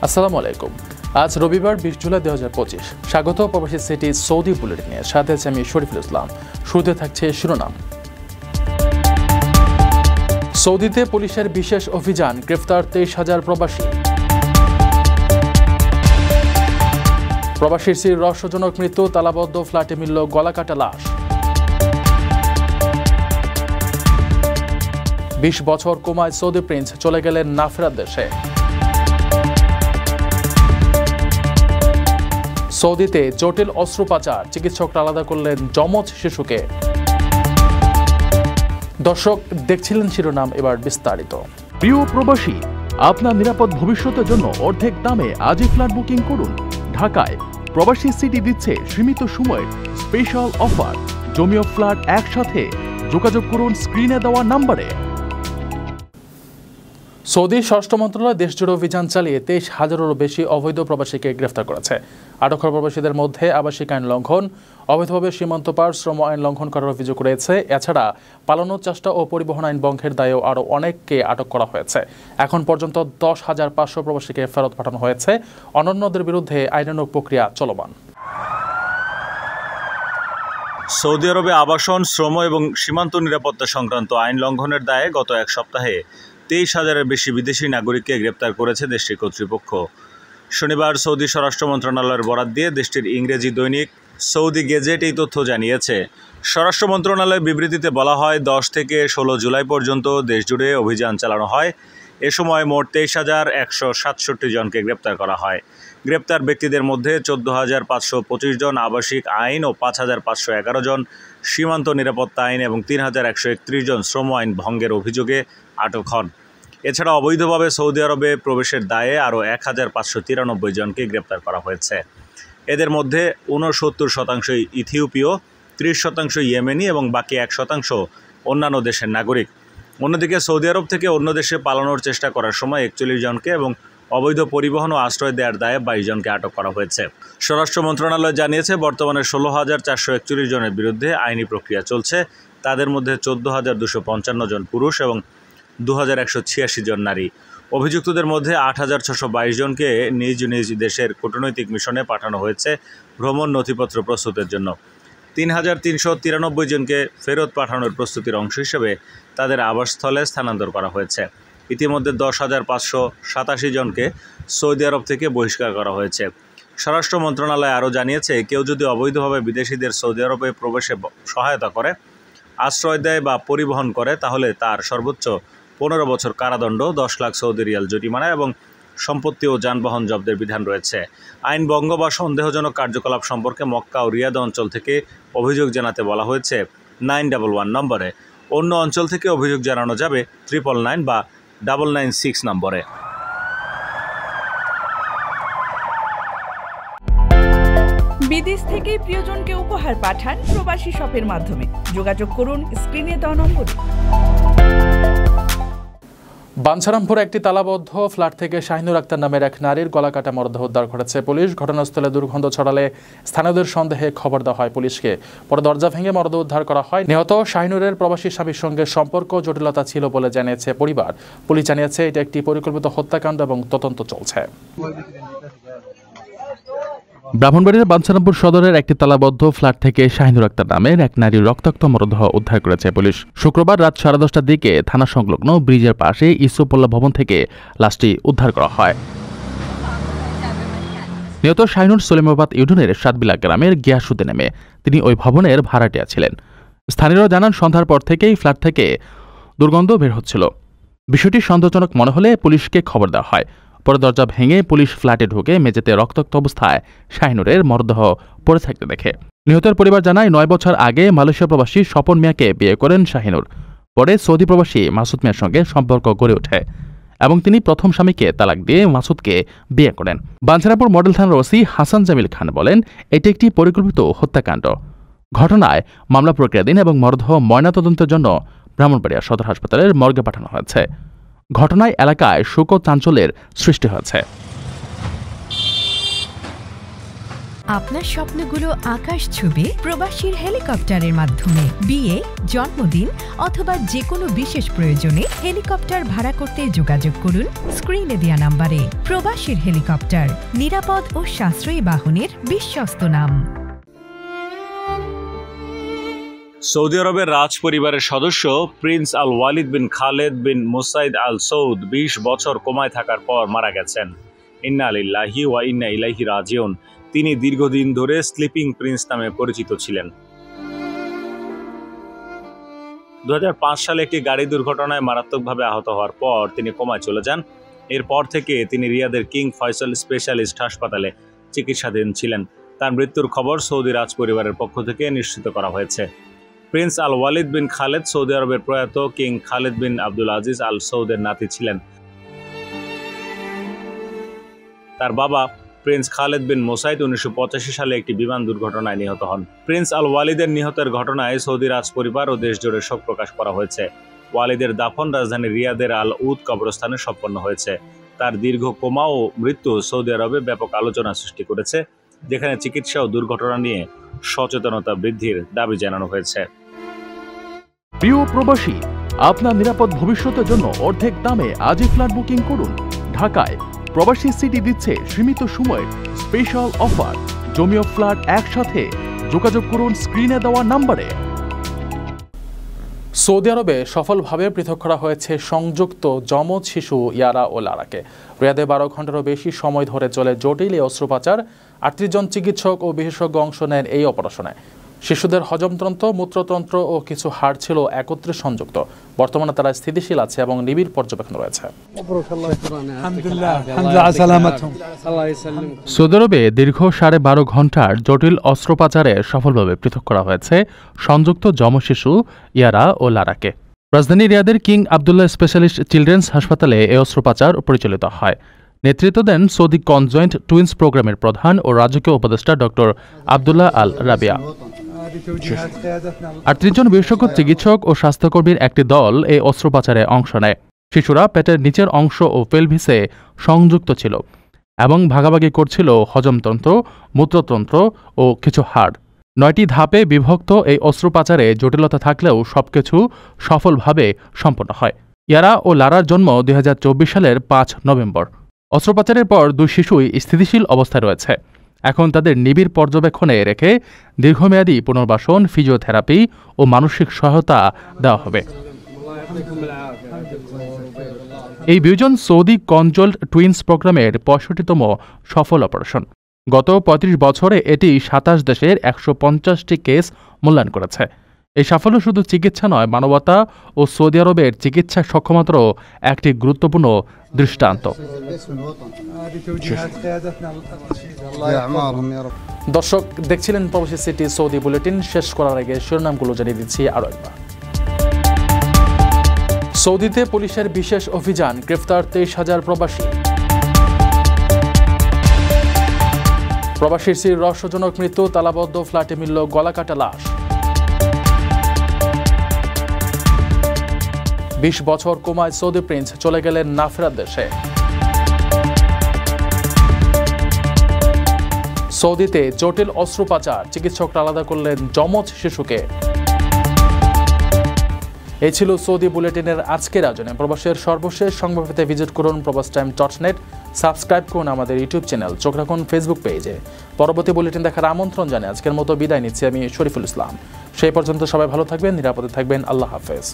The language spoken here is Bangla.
আসসালামু আলাইকুম। আজ রবিবার 20 জুলাই 2025। স্বাগত প্রবাসী সিটি সৌদি বুলেটিনে। সাথে আছি আমি শরীফুল ইসলাম। শুরুতে থাকছে শিরোনাম। সৌদিতে পুলিশের বিশেষ অভিযান, গ্রেফতার 23,000 প্রবাসী। প্রবাসীর স্ত্রীর রহস্যজনক মৃত্যু, তালাবদ্ধ ফ্ল্যাটে মিলল গলাকাটা লাশ। 20 বছর কোমায় সৌদি প্রিন্স, চলে গেলেন না ফেরার দেশে। সৌদিতে জটিল অস্ত্রোপচার, চিকিৎসকরা আলাদা করলেন যমজ শিশুকে। দর্শক দেখছিলেন শিরোনাম, এবার বিস্তারিত। প্রিয় প্রবাসী, আপনার নিরাপদ ভবিষ্যতের জন্য অর্ধেক দামে আজই ফ্ল্যাট বুকিং করুন। ঢাকায় প্রবাসী সিটি দিচ্ছে সীমিত সময়ের স্পেশাল অফার। জমি ও ফ্ল্যাট একসাথে। যোগাযোগ করুন স্ক্রিনে দেওয়া নম্বরে। সৌদি স্বরাষ্ট্র মন্ত্রণালয় দেশজুড়ে অভিযান চালিয়ে 23,000-এরও বেশি অবৈধ প্রবাসীকে গ্রেফতার করেছে। আটক হওয়া প্রবাসীদের মধ্যে আবাসিক আইন লঙ্ঘন, অবৈধভাবে সীমান্ত পার, শ্রম আইন লঙ্ঘন করার অভিযোগ রয়েছে। এছাড়া পালানো চেষ্টা ও পরিবহন আইন ভঙ্গের দায়েও আরও অনেককে আটক করা হয়েছে। এখন পর্যন্ত 10,500 প্রবাসীকে ফেরত পাঠানো হয়েছে। অন্যান্যদের বিরুদ্ধে আইনানুগ প্রক্রিয়া চলমান। সৌদি আরবে আবাসন, শ্রম এবং সীমান্ত নিরাপত্তা সংক্রান্ত আইন লঙ্ঘনের দায়ে গত এক সপ্তাহে 23,000-এর বেশি বিদেশি নাগরিককে গ্রেপ্তার করেছে দেশটির কর্তৃপক্ষ। শনিবার সৌদি স্বরাষ্ট্র মন্ত্রণালয়ের বরাত দিয়ে দেশটির ইংরেজি দৈনিক সৌদি গেজেট এই তথ্য জানিয়েছে। স্বরাষ্ট্র মন্ত্রণালয়ের বিবৃতিতে বলা হয়, 10 থেকে 16 জুলাই পর্যন্ত দেশজুড়ে অভিযান চালানো হয়। এ সময় মোট 23,167 জনকে গ্রেপ্তার করা হয়। গ্রেপ্তার ব্যক্তিদের মধ্যে 14,525 জন আবাসিক আইন ও 5,511 জন সীমান্ত নিরাপত্তা আইন এবং 3,131 জন শ্রম আইন ভঙ্গের অভিযোগে আটক হন। এছাড়া অবৈধভাবে সৌদি আরবে প্রবেশের দায়ে আরও 1,593 জনকে গ্রেপ্তার করা হয়েছে। এদের মধ্যে 69% ইথিওপীয়, 30% ইয়েমেনি এবং বাকি 1% অন্যান্য দেশের নাগরিক। অন্যদিকে সৌদি আরব থেকে অন্য দেশে পালানোর চেষ্টা করার সময় 41 জনকে এবং অবৈধ পরিবহন ও আশ্রয় দেওয়ার দায়ে 22 জনকে আটক করা হয়েছে। স্বরাষ্ট্র মন্ত্রণালয় জানিয়েছে, বর্তমানে 16,441 জনের বিরুদ্ধে আইনি প্রক্রিয়া চলছে। তাদের মধ্যে 14,255 জন পুরুষ এবং 2,186 জন নারী। অভিযুক্তদের মধ্যে 8,622 জনকে নিজ নিজ দেশের কূটনৈতিক মিশনে পাঠানো হয়েছে ভ্রমণ নথিপত্র প্রস্তুতের জন্য। 3,393 জনকে ফেরত পাঠানোর প্রস্তুতির অংশ হিসেবে তাদের আবাসস্থলে স্থানান্তর করা হয়েছে। ইতিমধ্যে 10,587 জনকে সৌদি আরব থেকে বহিষ্কার করা হয়েছে। স্বরাষ্ট্র মন্ত্রণালয় আরও জানিয়েছে, কেউ যদি অবৈধভাবে বিদেশিদের সৌদি আরবে প্রবেশে সহায়তা করে, আশ্রয় দেয় বা পরিবহন করে, তাহলে তার সর্বোচ্চ 15 বছর কারাদণ্ড, 10 লাখ সৌদি রিয়াল জরিমানা এবং সম্পত্তি ও যানবাহন জব্দের বিধান রয়েছে। আইন ভঙ্গ বা সন্দেহজনক কার্যকলাপ সম্পর্কে মক্কা ও রিয়াদ অঞ্চল থেকে অভিযোগ জানাতে বলা হয়েছে 911 নম্বরে। অন্য অঞ্চল থেকে অভিযোগ জানানো যাবে 999 বা 996 নম্বরে। বিদেশ থেকে প্রিয়জনকে উপহার পাঠান প্রবাসী শপের মাধ্যমে। যোগাযোগ করুন স্ক্রিনে দেওয়া নম্বরে। বাঞ্ছারামপুর একটি তালাবদ্ধ ফ্ল্যাট থেকে শাহিনুর আক্তার নামের এক নারীর গলাকাটা মরদেহ উদ্ধার করেছে পুলিশ। ঘটনাস্থলে দুর্গন্ধ ছড়ালে স্থানীয়দের সন্দেহে খবর দেওয়া হয় পুলিশকে। পরে দরজা ভেঙে মরদেহ উদ্ধার করা হয়। নিহত শাহিনুরের প্রবাসী স্বামীর সঙ্গে সম্পর্ক জটিলতা ছিল বলে জানিয়েছে পরিবার। পুলিশ জানিয়েছে, এটা একটি পরিকল্পিত হত্যাকাণ্ড এবং তদন্ত চলছে। ব্রাহ্মণবাড়িয়ার বাঞ্ছারামপুর সদরের একটি তালাবদ্ধ ফ্ল্যাট থেকে শাহিনুর আক্তার নামের এক নারীর রক্তাক্ত মরদেহ উদ্ধার করেছে পুলিশ। শুক্রবার রাত 10:30টার দিকে থানা সংলগ্ন ব্রিজের পাশে ইসুপোল্লা ভবন থেকে লাশটি উদ্ধার করা হয়। নিহত শাহিনুর সলিমাবাদ ইউনিয়নের সাতবিলা গ্রামের গিয়াসুদ্দিন নামে। তিনি ওই ভবনের ভাড়াটিয়া ছিলেন। স্থানীয়রা জানান, সন্ধ্যার পর থেকেই ফ্ল্যাট থেকে দুর্গন্ধ বের হচ্ছিল। বিষয়টি সন্দেহজনক মনে হলে পুলিশকে খবর দেওয়া হয়। পরে দরজা ভেঙে পুলিশ ফ্ল্যাটে ঢুকে মেঝেতে রক্তাক্ত অবস্থায় শাহিনুরের মরদেহ পড়ে থাকতে দেখে। নিহতের পরিবার জানায়, 9 বছর আগে মালয়েশিয়া প্রবাসী স্বপন মিয়াকে বিয়ে করেন শাহিনুর। পরে সৌদি প্রবাসী মাসুদ মিয়ার সঙ্গে সম্পর্ক গড়ে ওঠে এবং তিনি প্রথম স্বামীকে তালাক দিয়ে মাসুদকে বিয়ে করেন। বাঞ্ছারামপুর মডেল থানার ওসি হাসান জামিল খান বলেন, এটি একটি পরিকল্পিত হত্যাকাণ্ড। ঘটনায় মামলা প্রক্রিয়াধীন এবং মরদেহ ময়নাতদন্তের জন্য ব্রাহ্মণবাড়িয়া সদর হাসপাতালের মর্গে পাঠানো হয়েছে। ঘটনায় এলাকায় শোক ও চাঞ্চল্যের সৃষ্টি হয়েছে। আপনার স্বপ্নগুলো আকাশ ছুবে প্রবাসীর হেলিকপ্টারের মাধ্যমে। বিয়ে, জন্মদিন অথবা যে কোনো বিশেষ প্রয়োজনে হেলিকপ্টার ভাড়া করতে যোগাযোগ করুন স্ক্রিনে দেয়া নাম্বারে। প্রবাসীর হেলিকপ্টার, নিরাপদ ও সাশ্রয়ী বাহনের বিশ্বস্ত নাম। সৌদি আরবের রাজ পরিবারের সদস্য প্রিন্স আল ওয়ালিদ বিন খালেদ বিন মুসাইদ আল সৌদ 20 বছর কোমায় থাকার পর মারা গেছেন। ইন্না লিল্লাহি ওয়া ইন্না ইলাইহি রাজিউন। তিনি দীর্ঘদিন ধরে স্লিপিং প্রিন্স নামে পরিচিত ছিলেন। 2005 সালে একটি গাড়ি দুর্ঘটনায় মারাত্মকভাবে আহত হওয়ার পর তিনি কোমায় চলে যান। এরপর থেকে তিনি রিয়াদের কিং ফয়সাল স্পেশালিস্ট হাসপাতালে চিকিৎসাধীন ছিলেন। তার মৃত্যুর খবর সৌদি রাজ পরিবারের পক্ষ থেকে নিশ্চিত করা হয়েছে। প্রিন্স আল ওয়ালিদ বিন খালেদ সৌদি আরবের প্রয়াত কিং খালেদ বিন আব্দুল আজিজ আল সৌদের নাতি ছিলেন। তার বাবা প্রিন্স খালেদ বিন মুসাইদ 1985 সালে একটি বিমান দুর্ঘটনায় নিহত হন। প্রিন্স আল ওয়ালিদের নিহতের ঘটনায় সৌদি রাজ পরিবার ও দেশ জুড়ে শোক প্রকাশ করা হয়েছে। ওয়ালিদের দাফন রাজধানী রিয়াদের আল উদ কবরস্থানে সম্পন্ন হয়েছে। তার দীর্ঘ কোমা ও মৃত্যু সৌদি আরবে ব্যাপক আলোচনা সৃষ্টি করেছে, যেখানে চিকিৎসা ও দুর্ঘটনা নিয়ে সচেতনতা বৃদ্ধির দাবি জানানো হয়েছে। প্রিয় প্রবাসী, আপনার নিরাপদ ভবিষ্যতের জন্য অর্ধেক দামে আজই ফ্ল্যাট বুকিং করুন। ঢাকায় প্রবাসী সিটি দিচ্ছে সীমিত সময়ের স্পেশাল অফার। জমি ও ফ্ল্যাট একসাথে। যোগাযোগ করুন স্ক্রিনে দেওয়া নম্বরে। সৌদি আরবে সফলভাবে পৃথক করা হয়েছে সংযুক্ত যমজ শিশু ইয়ারা ও লারাকে। রিয়াদে 12 ঘন্টারও বেশি সময় ধরে চলে জটিল এই অস্ত্রোপচার। 38 জন চিকিৎসক ও বিশেষজ্ঞ অংশ নেন এই অপারেশনে। শিশুদের হজমতন্ত্র, মূত্রতন্ত্র ও কিছু হাড় ছিল একত্রে সংযুক্ত। বর্তমানে তারা স্থিতিশীল আছে এবং নিবিড় পর্যবেক্ষণ রয়েছে। সৌদি আরবে দীর্ঘ 12.5 ঘন্টার জটিল অস্ত্রোপচারে সফলভাবে পৃথক করা হয়েছে সংযুক্ত যমজ শিশু ইয়ারা ও লারাকে। রাজধানী রিয়াদের কিং আবদুল্লাহ স্পেশালিস্ট চিলড্রেন্স হাসপাতালে এই অস্ত্রোপচার পরিচালিত হয়। নেতৃত্ব দেন সৌদি কনজয়েন্ট টুইন্স প্রোগ্রামের প্রধান ও রাজকীয় উপদেষ্টা ডক্টর আবদুল্লাহ আল রাবিয়া। 38 জন বিশেষজ্ঞ চিকিৎসক ও স্বাস্থ্যকর্মীর একটি দল এই অস্ত্রোপচারে অংশ নেয়। শিশুরা পেটের নিচের অংশ ও পেলভিসে সংযুক্ত ছিল এবং ভাগাভাগি করছিল হজমতন্ত্র, মূত্রতন্ত্র ও কিছু হাড়। 9টি ধাপে বিভক্ত এই অস্ত্রোপচারে জটিলতা থাকলেও সবকিছু সফলভাবে সম্পন্ন হয়। ইয়ারা ও লারার জন্ম 2024 সালের 5 নভেম্বর। অস্ত্রোপচারের পর 2 শিশুই স্থিতিশীল অবস্থায় রয়েছে। এখন তাদের নিবিড় পর্যবেক্ষণে রেখে দীর্ঘমেয়াদী পুনর্বাসন, ফিজিওথেরাপি ও মানসিক সহায়তা দেওয়া হবে। এই বিয়োজন সৌদি কনজয়েন্ট টুইন্স প্রোগ্রামের 65তম সফল অপারেশন। গত 35 বছরে এটি 27 দেশের 150টি কেস মূল্যায়ন করেছে। এই সাফল্য শুধু চিকিৎসা নয়, মানবতা ও সৌদি আরবের চিকিৎসা সক্ষমতারও একটি গুরুত্বপূর্ণ দৃষ্টান্ত। দর্শক দেখছিলেন প্রবাসী সিটি সৌদি বুলেটিন। শেষ করার আগে শিরোনামগুলো জানিয়ে দিচ্ছি আরো একবার। সৌদিতে পুলিশের বিশেষ অভিযান, গ্রেফতার 23,000 প্রবাসী। প্রবাসীর স্ত্রীর রহস্যজনক মৃত্যু, তালাবদ্ধ ফ্ল্যাটে মিলল গলাকাটা লাশ। 20 বছর কোমায় সৌদি প্রিন্স, চলে গেলেন না ফেরার দেশে। সৌদিতে জটিল অস্ত্রোপচার, চিকিৎসকরা আলাদা করলেন যমজ শিশুকে। এই ছিল সৌদি বুলেটিনের আজকের আয়োজনে। প্রবাসের সর্বশেষ সংবাদ পেতে ভিজিট করুন probastime.net। সাবস্ক্রাইব করুন আমাদের ইউটিউব চ্যানেল, চোখ রাখুন ফেসবুক পেজে। পরবর্তী বুলেটিন দেখার আমন্ত্রণ জানিয়ে আজকের মতো বিদায় নিচ্ছি আমি শরীফুল ইসলাম। সেই পর্যন্ত সবাই ভালো থাকবেন, নিরাপদে থাকবেন। আল্লাহ হাফেজ।